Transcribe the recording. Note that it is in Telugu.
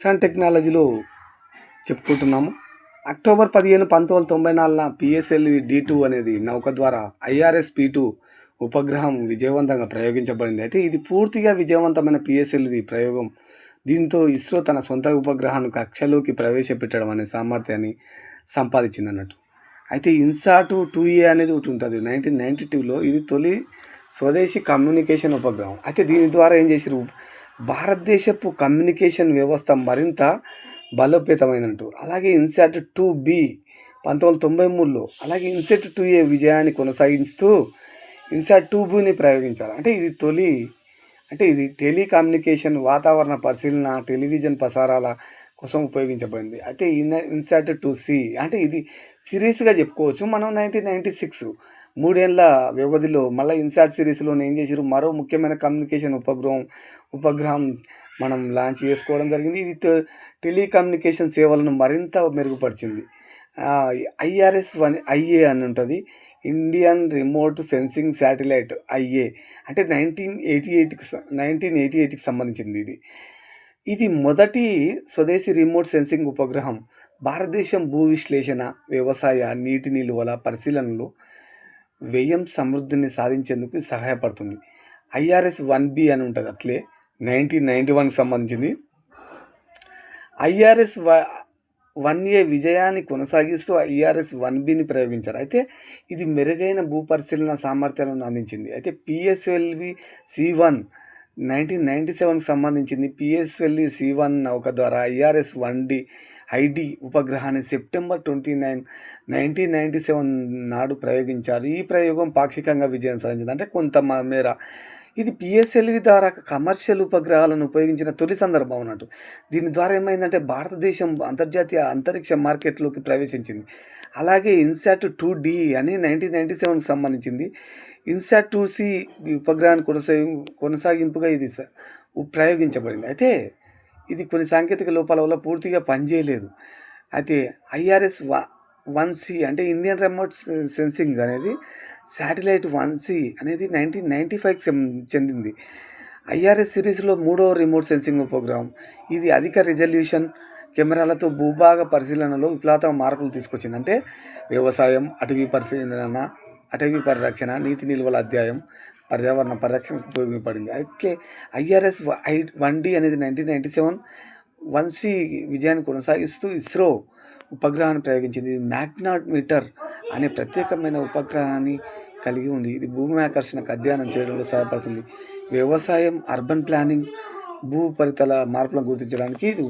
సైన్స్ టెక్నాలజీలో చెప్పుకుంటున్నాము. అక్టోబర్ 15, 1994న పిఎస్ఎల్వి D2 అనేది నౌక ద్వారా IRS-P2 ఉపగ్రహం విజయవంతంగా ప్రయోగించబడింది. అయితే ఇది పూర్తిగా విజయవంతమైన పిఎస్ఎల్వి ప్రయోగం. దీంతో ఇస్రో తన సొంత ఉపగ్రహాన్ని కక్షలోకి ప్రవేశపెట్టడం అనే సామర్థ్యాన్ని సంపాదించిందన్నట్టు. అయితే ఇన్సాట్ 2A అనేది ఒకటి ఉంటుంది. 1992లో ఇది తొలి స్వదేశీ కమ్యూనికేషన్ ఉపగ్రహం. అయితే దీని ద్వారా ఏం చేశారు, భారతదేశపు కమ్యూనికేషన్ వ్యవస్థ మరింత బలోపేతమైనట్టు. అలాగే ఇన్సాట్ 2B 1993లో, అలాగే ఇన్సాట్ 2A విజయాన్ని కొనసాగిస్తూ ఇన్సాట్ 2Bని ప్రయోగించారు. అంటే ఇది టెలికమ్యూనికేషన్, వాతావరణ పరిశీలన, టెలివిజన్ ప్రసారాల కోసం ఉపయోగించబడింది. అయితే ఇన్సాట్ 2C అంటే ఇది సిరీస్గా చెప్పుకోవచ్చు. మనం 1996 3 ఏళ్ళ వ్యవధిలో మళ్ళీ ఇన్సాట్ సిరీస్లోనే ఏం చేసారు, మరో ముఖ్యమైన కమ్యూనికేషన్ ఉపగ్రహం మనం లాంచ్ చేసుకోవడం జరిగింది. ఇది టెలికమ్యూనికేషన్ సేవలను మరింత మెరుగుపరిచింది. IRS-1IA అని ఉంటుంది, Indian remote sensing satellite IA. అంటే 1988కి సంబంధించింది. ఇది మొదటి స్వదేశీ రిమోట్ సెన్సింగ్ ఉపగ్రహం. భారతదేశం భూ విశ్లేషణ, వ్యవసాయ, నీటి నిలువల పరిశీలనలో వ్యయం సమృద్ధిని సాధించేందుకు సహాయపడుతుంది. IRS-1B అని ఉంటుంది, అట్లే 1991కి సంబంధించింది. IRS-1A విజయాన్ని కొనసాగిస్తూ IRS-1Bని ప్రయోగించారు. అయితే ఇది మెరుగైన భూ పరిశీలన సామర్థ్యాలను అందించింది. అయితే PSLV C1 1997కి సంబంధించింది. PSLV C1 నౌక ద్వారా IRS-1D ఉపగ్రహాన్ని సెప్టెంబర్ 29, 1997 నాడు ప్రయోగించారు. ఈ ప్రయోగం పాక్షికంగా విజయం సాధించింది. అంటే కొంత మేర ఇది PSLV ద్వారా కమర్షియల్ ఉపగ్రహాలను ఉపయోగించిన తొలి సందర్భం అన్నట్టు. దీని ద్వారా ఏమైందంటే భారతదేశం అంతర్జాతీయ అంతరిక్ష మార్కెట్లోకి ప్రవేశించింది. అలాగే ఇన్సాట్ 2D అని 1997కి సంబంధించింది. ఇన్సాట్ 2C ఉపగ్రహాన్ని కొనసాగింపుగా ఇది ప్రయోగించబడింది. అయితే ఇది కొన్ని సాంకేతిక లోపాల వల్ల పూర్తిగా పనిచేయలేదు. అయితే IRS-1C అంటే ఇండియన్ రిమోట్ సెన్సింగ్ అనేది శాటిలైట్ 1C అనేది 1995కి చెందింది. IRS సిరీస్లో 3వ రిమోట్ సెన్సింగ్ ఉపగ్రహం. ఇది అధిక రిజల్యూషన్ కెమెరాలతో భూభాగ పరిశీలనలో విప్లవాత్మక మార్పులు తీసుకొచ్చింది. అంటే వ్యవసాయం, అటవీ పరిరక్షణ, నీటి నిల్వల అధ్యాయం, పర్యావరణ పరిరక్షణకు ఉపయోగపడింది. అయితే IRS-1D అనేది 1997 1C విజయాన్ని కొనసాగిస్తూ ఇస్రో ఉపగ్రహాన్ని ప్రయోగించింది. మ్యాగ్నెటోమీటర్ అనే ప్రత్యేకమైన ఉపగ్రహాన్ని కలిగి ఉంది. ఇది భూమి ఆకర్షణకు అధ్యయనం చేయడంలో సహాయపడుతుంది. వ్యవసాయం, అర్బన్ ప్లానింగ్, భూ ఉపరితల మార్పులను గుర్తించడానికి ఇది